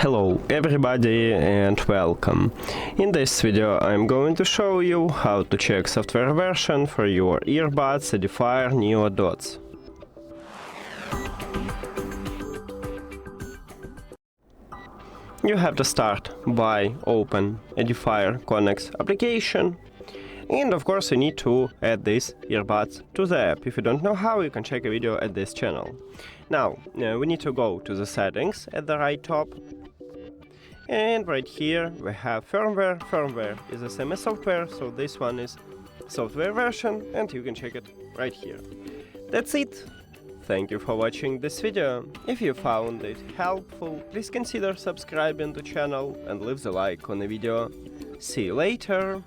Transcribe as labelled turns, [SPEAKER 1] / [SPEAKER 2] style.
[SPEAKER 1] Hello everybody and welcome. In this video I'm going to show you how to check software version for your earbuds EDIFIER NeoDots. You have to start by open EDIFIER Connects application. And of course you need to add these earbuds to the app. If you don't know how, you can check a video at this channel. Now, we need to go to the settings at the right top. And right here we have firmware. Firmware is the same as software, so this one is software version and you can check it right here. That's it. Thank you for watching this video. If you found it helpful, please consider subscribing to the channel and leave the like on the video. See you later.